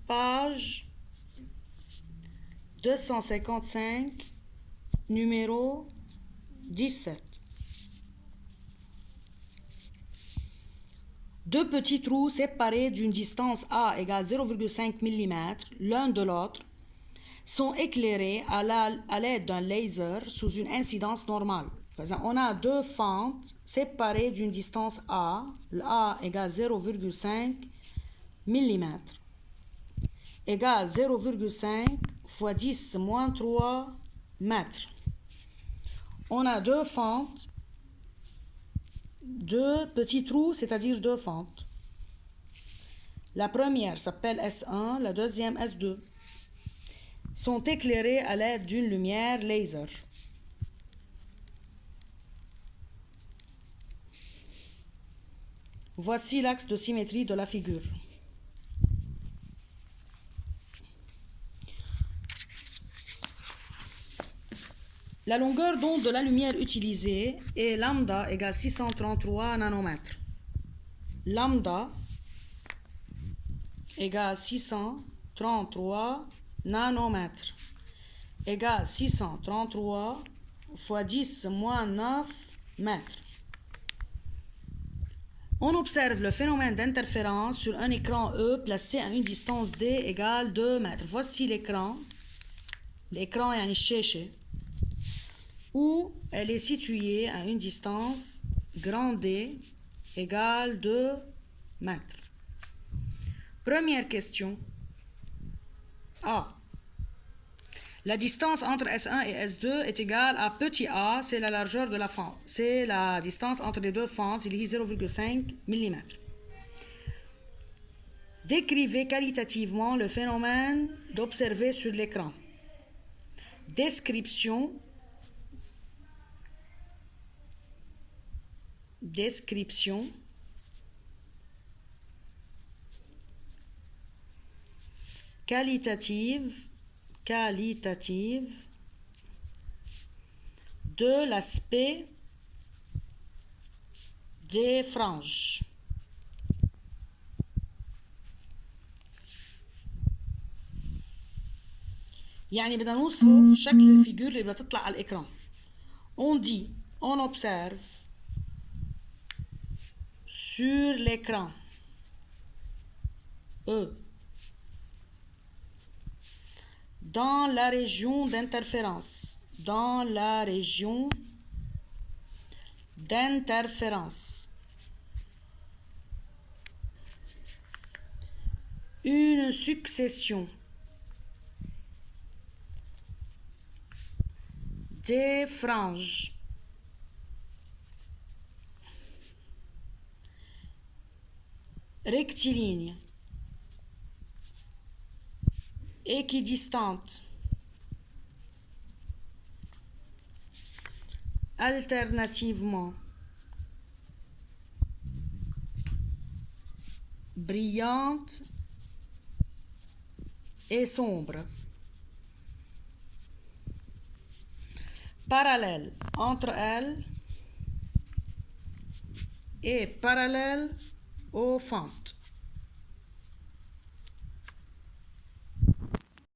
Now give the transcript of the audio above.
page 255, numéro 17. Deux petits trous séparés d'une distance A égale 0,5 mm l'un de l'autre sont éclairés à l'aide d'un laser sous une incidence normale. Par exemple, on a deux fentes séparées d'une distance A, le A égale 0,5 mm, égale 0,5 fois 10 moins 3 mètres. On a deux fentes, deux petits trous, c'est-à-dire deux fentes. La première s'appelle S1, la deuxième S2. Sont éclairés à l'aide d'une lumière laser. Voici l'axe de symétrie de la figure. La longueur d'onde de la lumière utilisée est lambda égale 633 nanomètres. Lambda égale 633 nanomètres égale 633 fois 10 moins 9 mètres. On observe le phénomène d'interférence sur un écran E placé à une distance D égale 2 mètres. Voici l'écran. L'écran est un الشاشة où elle est située à une distance grand D égale 2 mètres. Première question. A. La distance entre S1 et S2 est égale à petit a, c'est la largeur de la fente. C'est la distance entre les deux fentes, il est 0,5 mm. Décrivez qualitativement le phénomène d'observer sur l'écran. Description. Qualitative de l'aspect des franges. يعني بدنا نوصف شكل الفيجور اللي بدها تطلع على الإكران. On dit, on observe sur l'écran E dans la région d'interférence. Une succession des franges rectilignes équidistantes alternativement brillantes et sombres, parallèles entre elles et parallèles aux fentes.